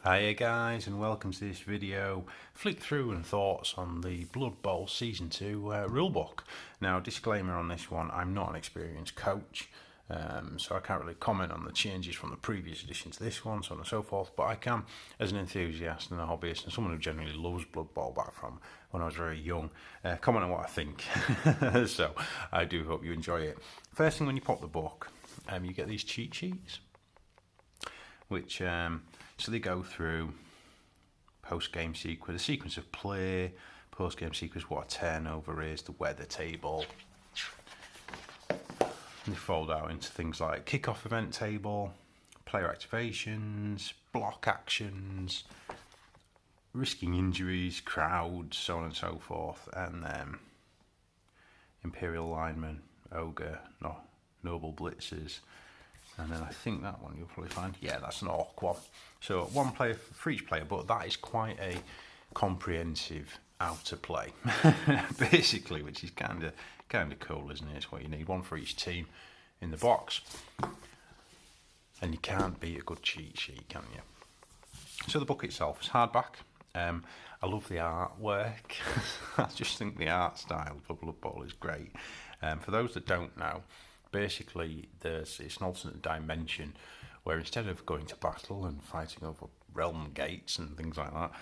Hiya guys, and welcome to this video flick through and thoughts on the Blood Bowl Season 2 rulebook. Now, disclaimer on this one, I'm not an experienced coach, so I can't really comment on the changes from the previous edition to this one, so on and so forth, but I can, as an enthusiast and a hobbyist and someone who generally loves Blood Bowl back from when I was very young, comment on what I think. So I do hope you enjoy it. First thing, when you pop the book, you get these cheat sheets, which so they go through post-game sequence, the sequence of play, post-game sequence, what a turnover is, the weather table. And they fold out into things like kick-off event table, player activations, block actions, risking injuries, crowds, so on and so forth, and Imperial Lineman, Ogre, Noble Blitzers. And then I think that one you'll probably find, yeah, that's an Orc one. So one player for each player, but that is quite a comprehensive outer play, basically, which is kind of cool, isn't it? It's what you need, one for each team in the box. And you can't beat a good cheat sheet, can you? So the book itself is hardback. I love the artwork. I just think the art style for Blood Bowl is great. For those that don't know, basically, it's an alternate dimension where instead of going to battle and fighting over realm gates and things like that,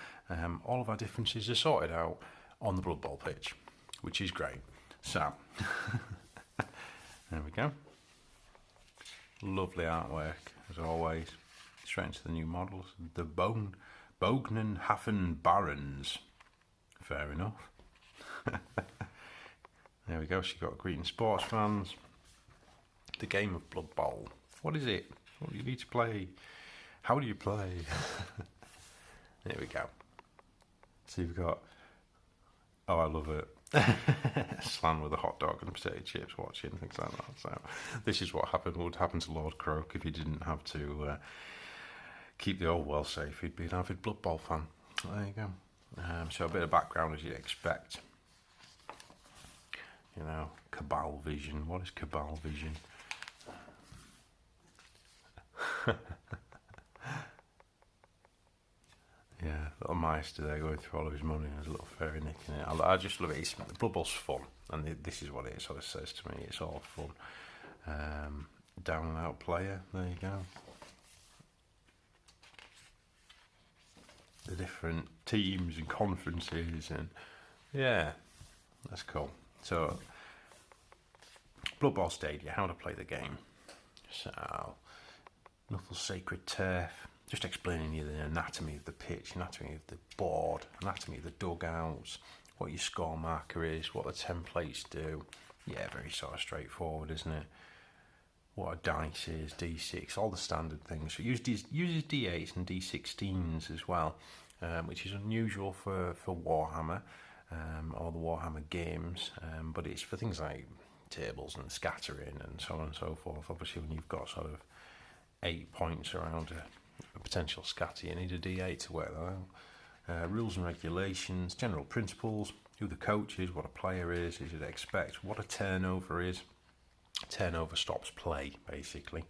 all of our differences are sorted out on the Blood Bowl pitch, which is great. So, there we go. Lovely artwork, as always. Straight into the new models. The Bognenhafen Barons. Fair enough. There we go, so you've got greeting sports fans. The game of Blood Bowl. What is it? What do you need to play? How do you play? There we go. So you've got, oh, I love it. Slan with a hot dog and potato chips watching, things like that. So this is what would happen to Lord Croak if he didn't have to keep the old well safe. He'd be an avid Blood Bowl fan. There you go. So a bit of background as you'd expect. You know, Cabal Vision. What is Cabal Vision? Yeah, little Meister there going through all of his money and there's a little fairy nicking it. I just love it. Blood Bowl's fun, and this is what it sort of says to me. It's all fun. Down and out player. There you go. The different teams and conferences, and yeah, that's cool. So, Blood Bowl Stadia, how to play the game. So, Knuckles Sacred Turf, just explaining you the anatomy of the pitch, anatomy of the board, anatomy of the dugouts, what your score marker is, what the templates do. Yeah, very sort of straightforward, isn't it? What a dice is, D6, all the standard things. So it uses D8s and D16s as well, which is unusual for Warhammer, or the Warhammer games, but it's for things like tables and scattering and so on and so forth. Obviously, when you've got sort of 8 points around a potential scatter, you need a D8 to work that out. Rules and regulations, general principles, who the coach is, what a player is, as you'd expect, what a turnover is. Turnover stops play, basically.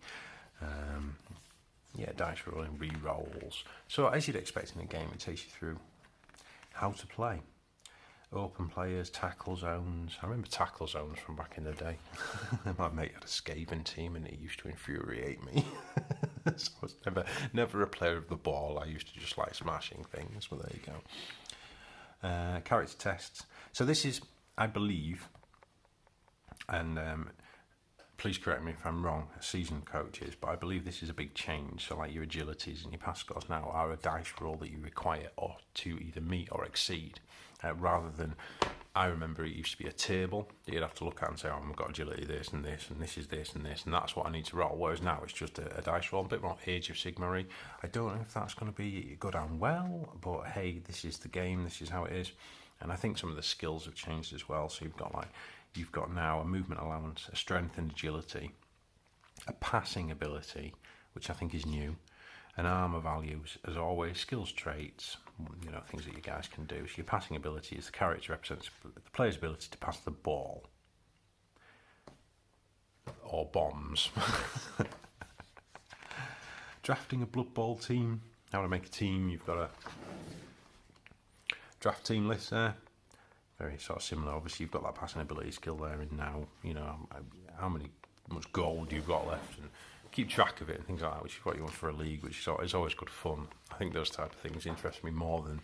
Yeah, dice rolling, re-rolls. So as you'd expect in a game, it takes you through how to play. Open players, tackle zones. I remember tackle zones from back in the day. My mate had a Skaven team and it used to infuriate me. So I was never a player of the ball. I used to just like smashing things, but there you go. Character tests. So this is, I believe, and please correct me if I'm wrong, seasoned coaches, but I believe this is a big change. So like your agilities and your pass scores now are a dice roll that you require or to either meet or exceed, rather than, I remember it used to be a table that you'd have to look at and say, oh, I've got agility this and this, and this is this and this, and that's what I need to roll, whereas now it's just a dice roll, a bit more Age of Sigmar-y. I don't know if that's going to be good and well, but hey, this is the game, this is how it is. And I think some of the skills have changed as well, so you've got now a movement allowance, a strength and agility, a passing ability, which I think is new, and armor values, as always, skills traits, you know, things that you guys can do. So your passing ability is the character represents the player's ability to pass the ball or bombs. Drafting a Blood Bowl team, how to make a team. You've got a draft team list there. Very sort of similar. Obviously, you've got that passing ability skill there, and now you know how much gold you've got left, and keep track of it and things like that, which is what you want for a league, which is always good fun. I think those type of things interest me more than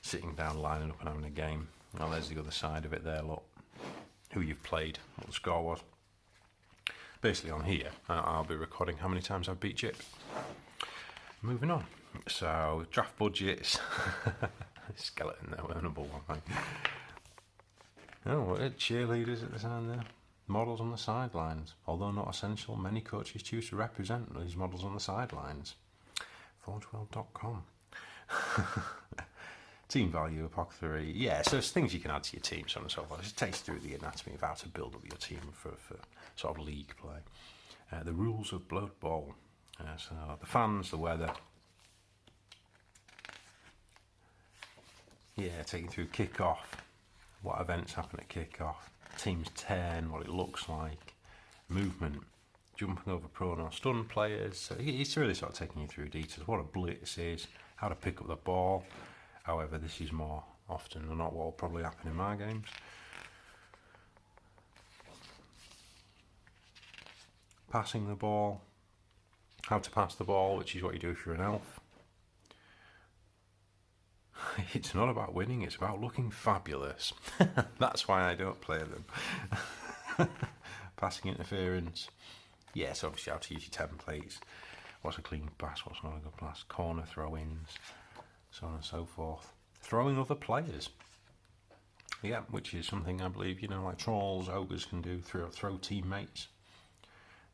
sitting down, lining up and having a game. Well, there's the other side of it there, look. Who you've played, what the score was. Basically on here, I'll be recording how many times I've beat chips. Moving on. So, draft budgets. Skeleton there, number one, right? Oh, what are cheerleaders at the side there? Models on the sidelines. Although not essential, many coaches choose to represent these models on the sidelines. ForgeWorld.com. Team value, apothecary. Yeah, so there's things you can add to your team, so on and so forth. It takes through the anatomy of how to build up your team for sort of league play. The rules of Blood Bowl. So the fans, the weather. Yeah, taking through kick-off. What events happen at kick-off. Team's turn, what it looks like. Movement. Jumping over prone or stun players. So it's really sort of taking you through details. What a blitz is. How to pick up the ball. However, this is more often than not what will probably happen in my games. Passing the ball. How to pass the ball, which is what you do if you're an elf. It's not about winning, it's about looking fabulous. That's why I don't play them. Passing interference. Yes, obviously how to use your templates. What's a clean pass, what's not a good pass. Corner throw-ins, so on and so forth. Throwing other players. Yeah, which is something I believe, you know, like trolls, ogres can do, throw teammates.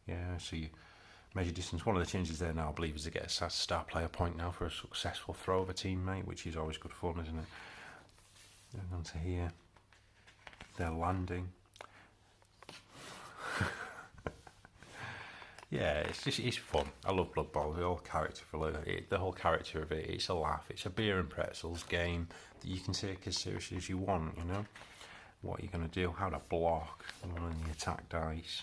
Yeah, so you measure distance. One of the changes there now, I believe, is to get a star player point now for a successful throw of a teammate, which is always good fun, isn't it? Going on to here. They're landing. Yeah, it's fun. I love Blood Bowl. The whole character of it. It's a laugh. It's a beer and pretzels game that you can take as seriously as you want. You know what you're going to do, how to block, on the attack dice.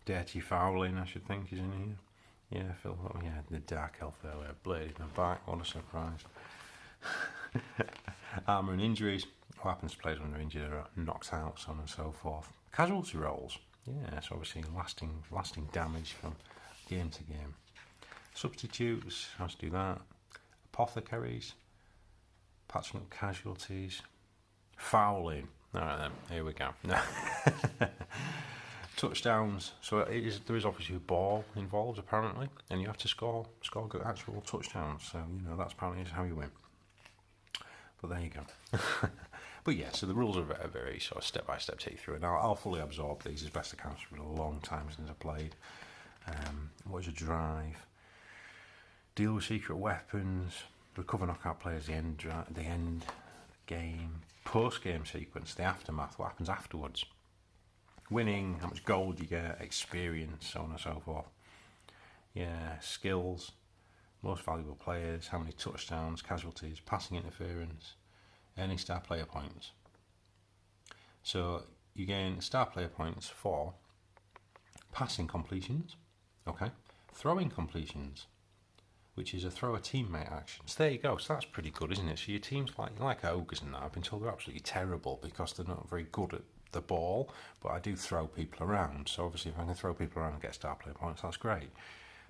Dirty fouling, I should think, is in here. Yeah, Phil. Oh, yeah, the dark elf there, blade in the back. What a surprise! Armor and injuries. What happens to players when they're injured or knocked out, so on and so forth. Casualty rolls. Yeah, so obviously lasting damage from game to game. Substitutes, how to do that. Apothecaries, patching up casualties. Fouling. Alright then, here we go. Touchdowns. So there is obviously a ball involved apparently, and you have to score good actual touchdowns. So you know that's apparently is how you win. But there you go. But yeah, so the rules are very sort of step-by-step take through, and I'll fully absorb these as best I can. It's been a long time since I played. What is a drive? Deal with secret weapons. Recover knockout players at the end game. Post-game sequence, the aftermath, what happens afterwards. Winning, how much gold you get, experience, so on and so forth. Yeah, skills. Most valuable players, how many touchdowns, casualties, passing interference. Earning star player points. So you gain star player points for passing completions, okay, throwing completions, which is a throw a teammate action. So there you go. So that's pretty good, isn't it? So your team's like ogres and that. I've been told they're absolutely terrible because they're not very good at the ball, but I do throw people around. So obviously if I can throw people around and get star player points, that's great.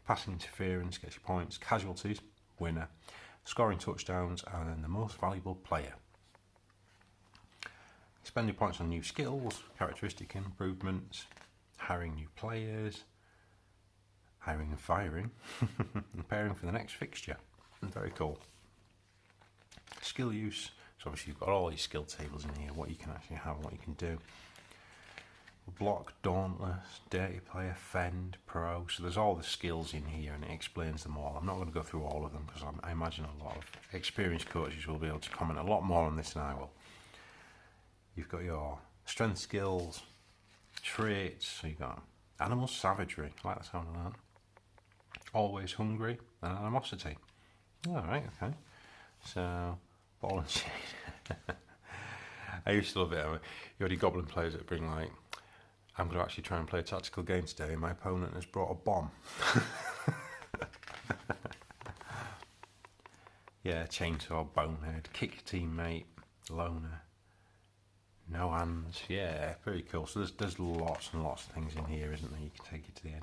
Passing interference gets you points. Casualties, winner. Scoring touchdowns, and then the most valuable player. Spending points on new skills, characteristic improvements, hiring new players, hiring and firing, preparing for the next fixture. Very cool. Skill use, so obviously you've got all these skill tables in here, what you can actually have, what you can do. Block, dauntless, dirty player, fend, pro, so there's all the skills in here and it explains them all. I'm not going to go through all of them because I imagine a lot of experienced coaches will be able to comment a lot more on this than I will. You've got your strength skills, traits, so you've got animal savagery, I like the sound of that. Always hungry, and animosity. Alright, okay. So, ball and chain. I used to love it. You had your Goblin players that bring like, I'm going to actually try and play a tactical game today, and my opponent has brought a bomb. Yeah, chainsaw, bonehead, kick teammate, loner, no hands. Yeah, very cool. So there's lots and lots of things in here, isn't there? You can take it to the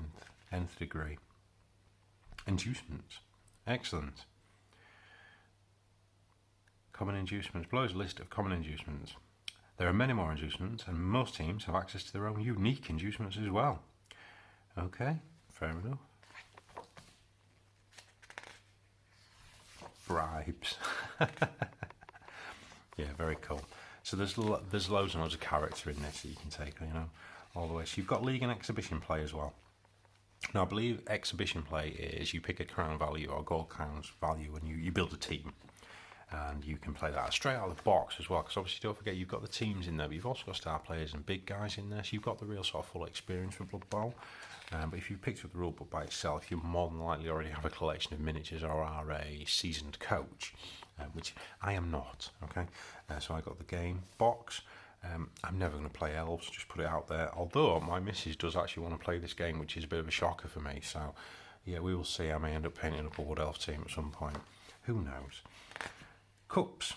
nth degree. Inducements. Excellent. Common inducements. Below is a list of common inducements. There are many more inducements, and most teams have access to their own unique inducements as well. Okay, fair enough. Bribes. Yeah, very cool. So there's loads and loads of character in this that you can take, you know, all the way. So you've got league and exhibition play as well. Now I believe exhibition play is you pick a crown value or gold crowns value and you build a team. And you can play that straight out of the box as well, because obviously don't forget you've got the teams in there, but you've also got star players and big guys in there, so you've got the real sort of full experience with Blood Bowl. But if you picked up the rulebook by itself, you more than likely already have a collection of miniatures or are a seasoned coach, which I am not. Okay, so I got the game box. I'm never going to play Elves, just put it out there. Although my missus does actually want to play this game, which is a bit of a shocker for me. So yeah, we will see. I may end up painting up a Wood Elf team at some point. Who knows? Cups.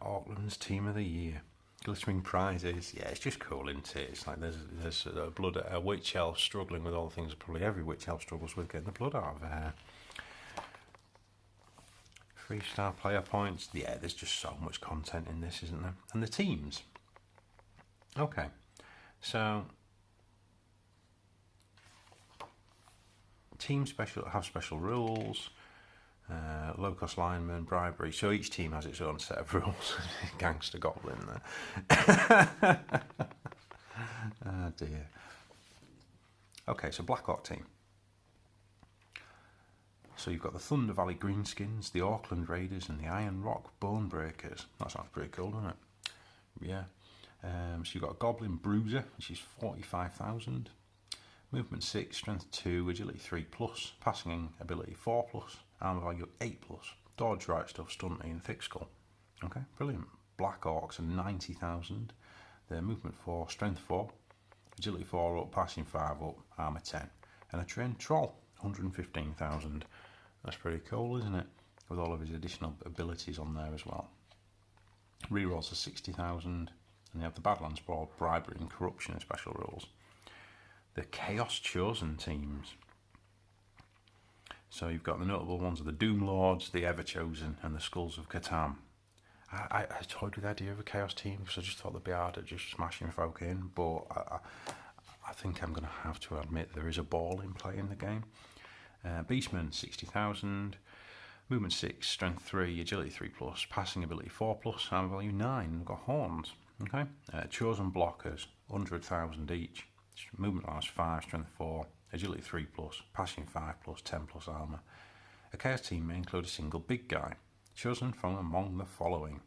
Auckland's Team of the Year. Glittering prizes. Yeah, it's just cool, isn't it? It's like there's a witch elf struggling with all the things that probably every witch elf struggles with, getting the blood out of her hair. 3-star player points. Yeah, there's just so much content in this, isn't there? And the teams. Okay, so teams have special rules. Low-cost lineman, bribery. So each team has its own set of rules. Gangster Goblin there. Oh dear. Okay, so Blackhawk team. So you've got the Thunder Valley Greenskins, the Auckland Raiders, and the Iron Rock Bonebreakers. That sounds pretty cool, doesn't it? Yeah. So you've got Goblin Bruiser, which is 45,000. Movement 6, Strength 2, Agility 3+, Passing Ability 4+, Armour Value 8+, Dodge, Right Stuff, Stunty, and Thick Skull. Okay, brilliant. Blackhawks are 90,000. They're Movement 4, Strength 4, Agility 4 up, Passing 5 up, Armour 10. And a Trained Troll, 115,000. That's pretty cool, isn't it? With all of his additional abilities on there as well. Rerolls are 60,000. And they have the Badlands Brawl, Bribery and Corruption as special rules. The Chaos Chosen teams. So you've got the notable ones of the Doom Lords, the Ever Chosen, and the Skulls of Catan. I toyed with the idea of a Chaos team because I just thought they'd be hard at just smashing folk in, but I think I'm going to have to admit there is a ball in play in the game. Beastmen, 60,000. Movement 6, Strength 3, Agility 3+, Passing Ability 4+, Armor Value 9. We've got Horns. Okay. Chosen Blockers, 100,000 each. Movement Last 5, Strength 4, Agility 3+, Passing 5+, 10+ Armour. A Chaos team may include a single big guy, chosen from among the following.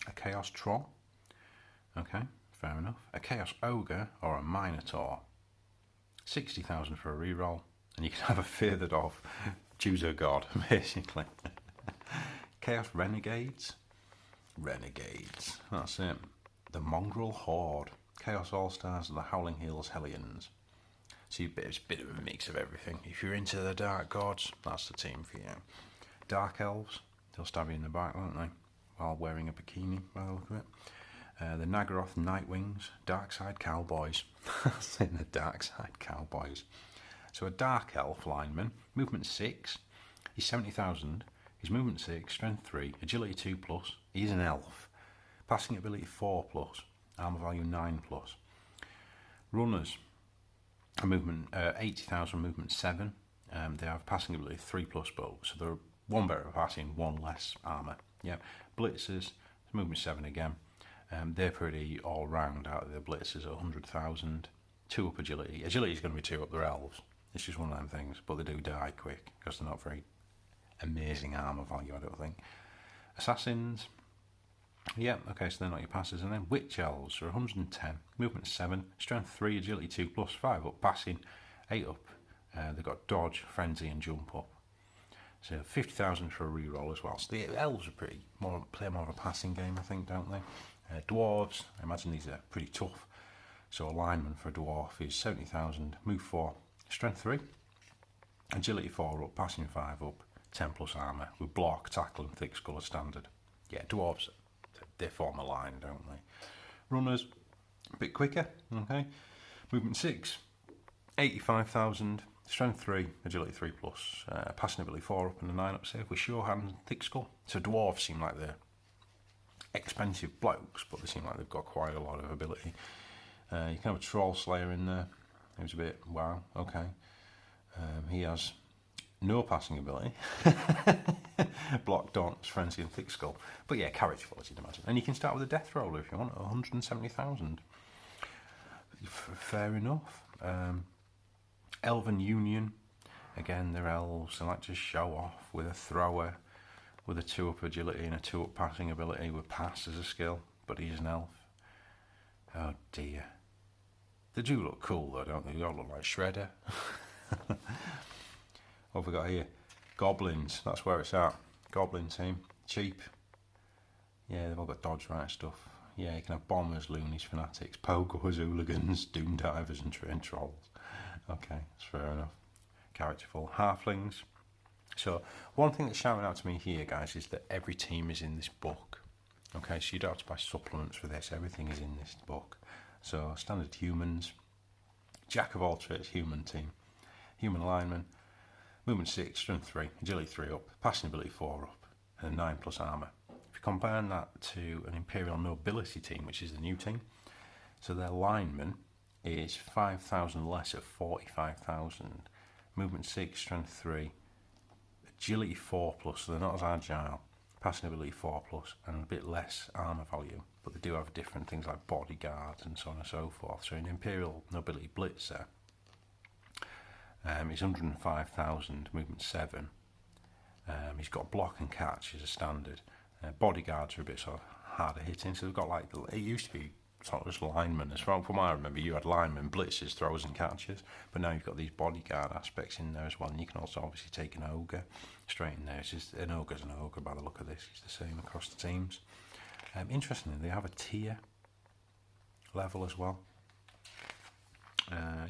A Chaos Troll. Okay, fair enough. A Chaos Ogre or a Minotaur. 60,000 for a reroll, and you can have a feathered off Juzo God, basically. Chaos Renegades. Renegades, that's it. The Mongrel Horde. Chaos All-Stars and the Howling Hills Hellions. So it's a bit of a mix of everything. If you're into the Dark Gods, that's the team for you. Dark Elves, they'll stab you in the back, won't they? While wearing a bikini, by the look of it. The Nagaroth Nightwings, Dark Side Cowboys. That's in the Dark Side Cowboys. So a Dark Elf lineman, movement 6, he's 70,000. He's movement 6, strength 3, agility 2+. He's an elf. Passing ability 4+, armor value 9+. Runners, a movement 80,000, movement 7. They have passing ability 3+, but so they're one better at passing, one less armor. Yeah, blitzers, movement 7 again. They're pretty all round out of the blitzers at 100,000. 2 up agility. Agility is going to be 2 up. They're elves. It's just one of them things, but they do die quick because they're not very amazing armor value, I don't think. Assassins, yeah, okay, so they're not your passes. And then Witch Elves are 110, movement 7, strength 3, agility 2+, 5 up, passing 8 up. They've got dodge, frenzy, and jump up. So 50,000 for a reroll as well. So the elves are play more of a passing game, I think, don't they? Dwarves, I imagine these are pretty tough. So a lineman for a dwarf is 70,000, move 4, strength 3, agility 4 up, passing 5 up, 10 plus armour, with block, tackle and thick skull as standard. Yeah, dwarves, they form a line, don't they? Runners, a bit quicker, okay. Movement 6, 85,000, strength 3, agility 3 plus, passing ability 4 up and a 9 up save with sure hand and thick skull. So dwarves seem like they're expensive blokes, but they seem like they've got quite a lot of ability. You can have a troll slayer in there, who's a bit, wow, okay. He has no passing ability. Block, Daunt, Frenzy and thick skull. But yeah, characterful as you'd imagine. And you can start with a death roller if you want, 170,000. Fair enough. Elven Union, again they're elves, they like to show off with a thrower, with a 2 up agility and a 2 up passing ability with pass as a skill, but he's an elf. Oh dear. They do look cool though, don't they? They all look like Shredder. What have we got here? Goblins, that's where it's at. Goblin team, cheap. Yeah, they've all got dodge right stuff. Yeah, you can have bombers, loonies, fanatics, pogos, hooligans, doom divers and train trolls. Okay, that's fair enough. Characterful. Halflings. So, one thing that's shouting out to me here, guys, is that every team is in this book. Okay, so you don't have to buy supplements for this. Everything is in this book. So, standard humans. Jack of all trades, human team. Human lineman. Movement 6, strength 3, agility 3 up, passing ability 4 up, and 9 plus armour. If you combine that to an Imperial Nobility team, which is the new team, so their lineman is 5,000 less at 45,000. Movement 6, strength 3, agility 4 plus, so they're not as agile. Passing ability 4 plus, and a bit less armour value, but they do have different things like bodyguards and so on and so forth. So in Imperial Nobility Blitzer, it's 105,000, movement 7. He's got block and catch as a standard. Bodyguards are a bit sort of harder hitting, so they've got like, it used to be sort of just linemen. As far from what I remember, you had linemen, blitzers, throwers and catchers, but now you've got these bodyguard aspects in there as well, and you can also obviously take an ogre straight in there. It's just, an ogre's an ogre by the look of this. It's the same across the teams. Interestingly, they have a tier level as well.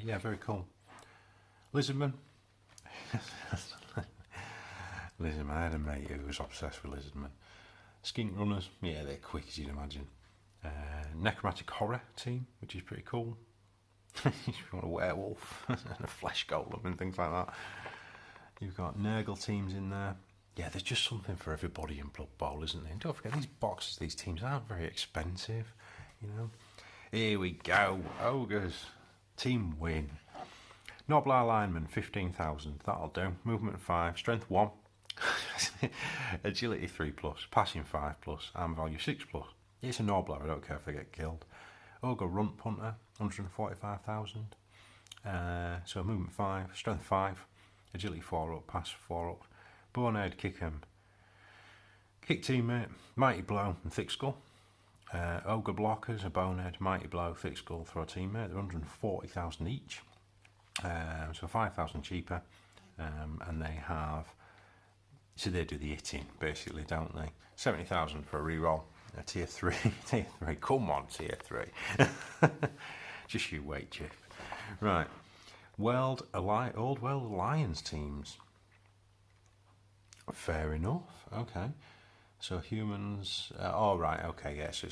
Yeah, very cool. Lizardman. Lizardman, I had a mate who was obsessed with Lizardman. Skink runners, yeah, they're quick as you'd imagine. Necromatic Horror team, which is pretty cool. If you want a werewolf and a flesh golem and things like that. You've got Nurgle teams in there. Yeah, there's just something for everybody in Blood Bowl, isn't there? And don't forget, these boxes, these teams aren't very expensive, you know. Here we go, ogres, team win. Noblar lineman, 15,000, that'll do. Movement 5, strength 1, agility 3 plus, passing 5 plus, armor value 6 plus. It's a Noblar, I don't care if they get killed. Ogre runt punter, 145,000. So movement 5, strength 5, agility 4 up, pass 4 up. Bonehead, kick him. Kick teammate, mighty blow and thick skull. Ogre blockers, a bonehead, mighty blow, thick skull, throw a teammate. They're 140,000 each. So 5,000 cheaper, and they have, so they do the hitting basically, don't they? 70,000 for a reroll. A tier 3, tier 3, come on, tier 3. Just you wait, Chip. Right, Old World Alliance teams. Fair enough, okay. So humans, right, okay, yes,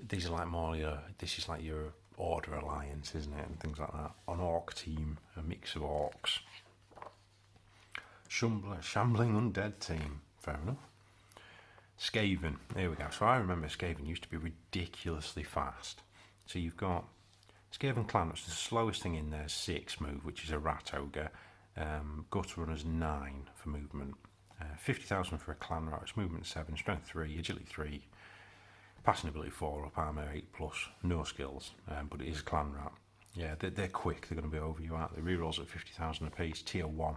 these are like more your, this is like your Order Alliance, isn't it, and things like that. An orc team, a mix of orcs. Shambling undead team, fair enough. Skaven, there we go. So I remember Skaven used to be ridiculously fast. So you've got Skaven Clan, which is the slowest thing in there, 6 move, which is a rat ogre. Gutter Runner's 9 for movement. 50,000 for a clan rat, it's movement 7, strength 3, agility 3. Passing ability 4 up, armor 8 plus, no skills, but it is a clan rat. Yeah, they're quick, they're going to be over you, aren't they? Rerolls at 50,000 apiece, tier 1.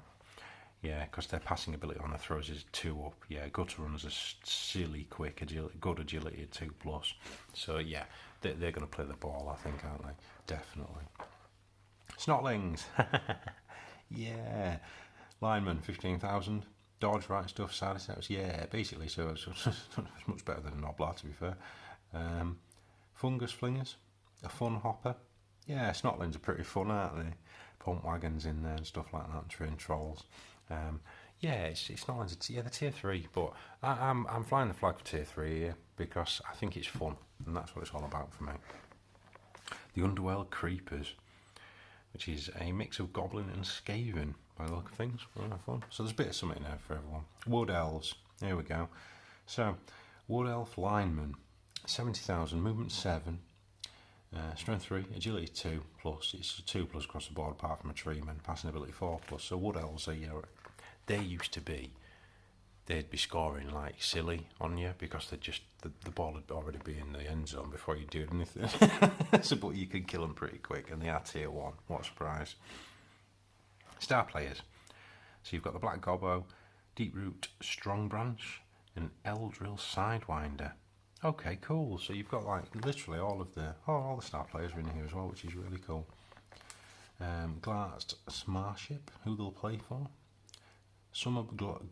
Yeah, because their passing ability on their throws is 2 up. Yeah, gutter runners are silly quick, good agility at 2 plus. So yeah, they're going to play the ball, I think, aren't they? Definitely. Snotlings. Yeah. Lineman, 15,000. Dodge, right stuff, Sidesteps, yeah, basically, so it's much better than a Noblar, to be fair. Fungus Flingers, a fun hopper. Yeah, Snotlings are pretty fun, aren't they? Pump wagons in there and stuff like that, and train trolls. Yeah, it's not the tier 3, but I'm flying the flag for tier 3 here because I think it's fun, and that's what it's all about for me. The Underworld Creepers, which is a mix of Goblin and Skaven by the look of things. Fun. So there's a bit of something there for everyone. Wood Elves, here we go. So, Wood Elf Lineman, 70,000, movement 7, strength 3, agility 2 plus. It's a 2 plus across the board apart from a treeman, passing ability 4 plus. So Wood Elves are they used to be, they'd be scoring like silly on you because they just the ball would already be in the end zone before you do anything. So, but you could kill them pretty quick, and they are tier 1. What a surprise! Star players. So you've got the Black Gobbo, Deeproot Strong Branch, and Eldril Sidewinder. Okay, cool. So you've got like literally all the star players are in here as well, which is really cool. Glassed Smarship, who they'll play for.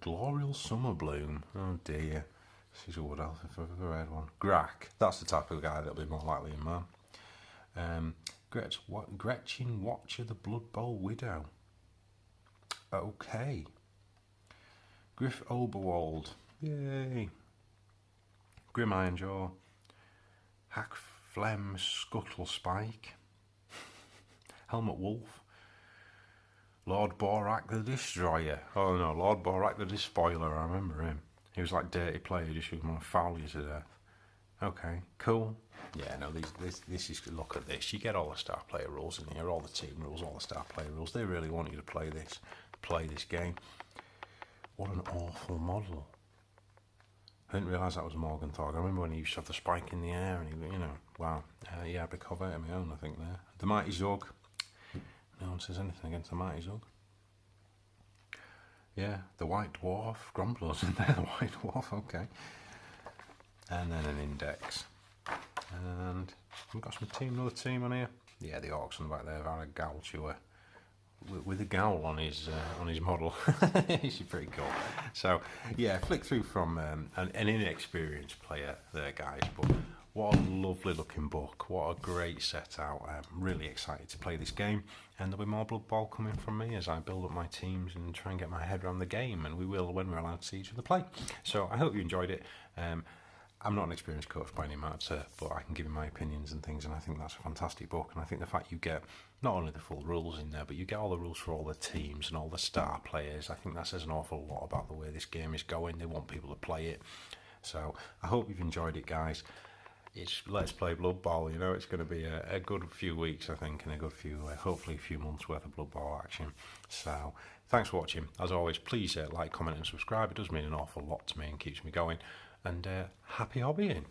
Glorial Summer Bloom. Oh dear. She's a Wood Elf if I've ever heard one. Grak. That's the type of guy that'll be more likely in man. Gretchen Watcher, the Blood Bowl Widow. Okay. Griff Oberwald. Yay. Grim Ironjaw. Hack Flem Scuttle Spike. Helmet Wolf. Lord Borak the Destroyer. Oh no, Lord Borak the Despoiler, I remember him. He was like dirty player, just was going to foul you to death. Okay, cool. Yeah, no, this is, look at this. You get all the star player rules in here, all the team rules, all the star player rules. They really want you to play this game. What an awful model. I didn't realise that was Morgenthau. I remember when he used to have the spike in the air and he, wow. Yeah, I'd be covered of my own, I think, there. The Mighty Zug. No one says anything against the Mighty Zug. Yeah, the White Dwarf. Grumbler's in there, the White Dwarf, okay. And then an index. And we've got another team on here. Yeah, the Orcs on the back there, Vara Galchua. With a gowl on his model. He's pretty cool. So, yeah, flick through from an inexperienced player there, guys. But what a lovely looking book. What a great set out. I'm really excited to play this game. And there'll be more Blood Bowl coming from me as I build up my teams and try and get my head around the game. And we will when we're allowed to see each other play. So I hope you enjoyed it. I'm not an experienced coach by any matter, but I can give you my opinions and things, and I think that's a fantastic book. And I think the fact you get not only the full rules in there, but you get all the rules for all the teams and all the star players, I think that says an awful lot about the way this game is going. They want people to play it. So I hope you've enjoyed it, guys. It's Let's Play Blood Bowl, it's going to be a good few weeks, I think, and a good few, hopefully a few months worth of Blood Bowl action. So thanks for watching. As always, please like, comment and subscribe. It does mean an awful lot to me and keeps me going. And happy hobbying.